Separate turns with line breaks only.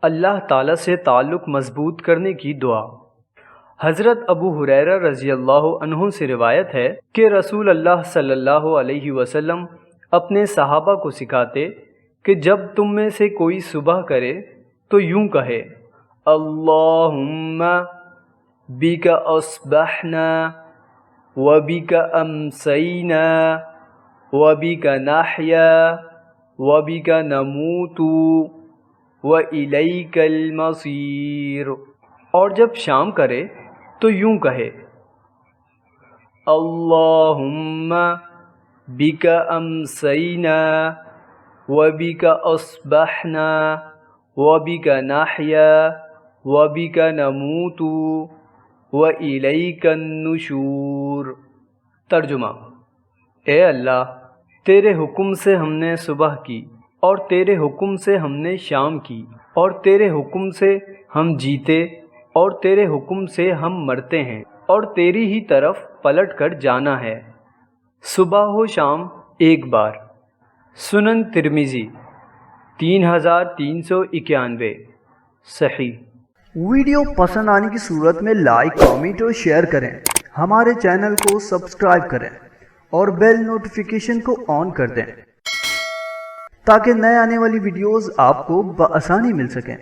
اللہ تعالیٰ سے تعلق مضبوط کرنے کی دعا۔ حضرت ابو ہریرہ رضی اللہ عنہ سے روایت ہے کہ رسول اللہ صلی اللہ علیہ وسلم اپنے صحابہ کو سکھاتے کہ جب تم میں سے کوئی صبح کرے تو یوں کہے: اللہم بک اصبحنا وبک امسینا وبک نحیا وبک نموت وإلیک المصیر۔ اور جب شام کرے تو یوں کہے: اللہم بک امسینا وبک اصبحنا وبک نحیا وبک نموت وإلیک النشور۔ ترجمہ: اے اللہ، تیرے حکم سے ہم نے صبح کی، اور تیرے حکم سے ہم نے شام کی، اور تیرے حکم سے ہم جیتے، اور تیرے حکم سے ہم مرتے ہیں، اور تیری ہی طرف پلٹ کر جانا ہے۔ صبح و شام ایک بار۔ سنن ترمذی 3391 صحیح۔
ویڈیو پسند آنے کی صورت میں لائک، کامنٹ اور شیئر کریں۔ ہمارے چینل کو سبسکرائب کریں اور بیل نوٹیفیکیشن کو آن کر دیں تاکہ نئے آنے والی ویڈیوز آپ کو بآسانی مل سکیں۔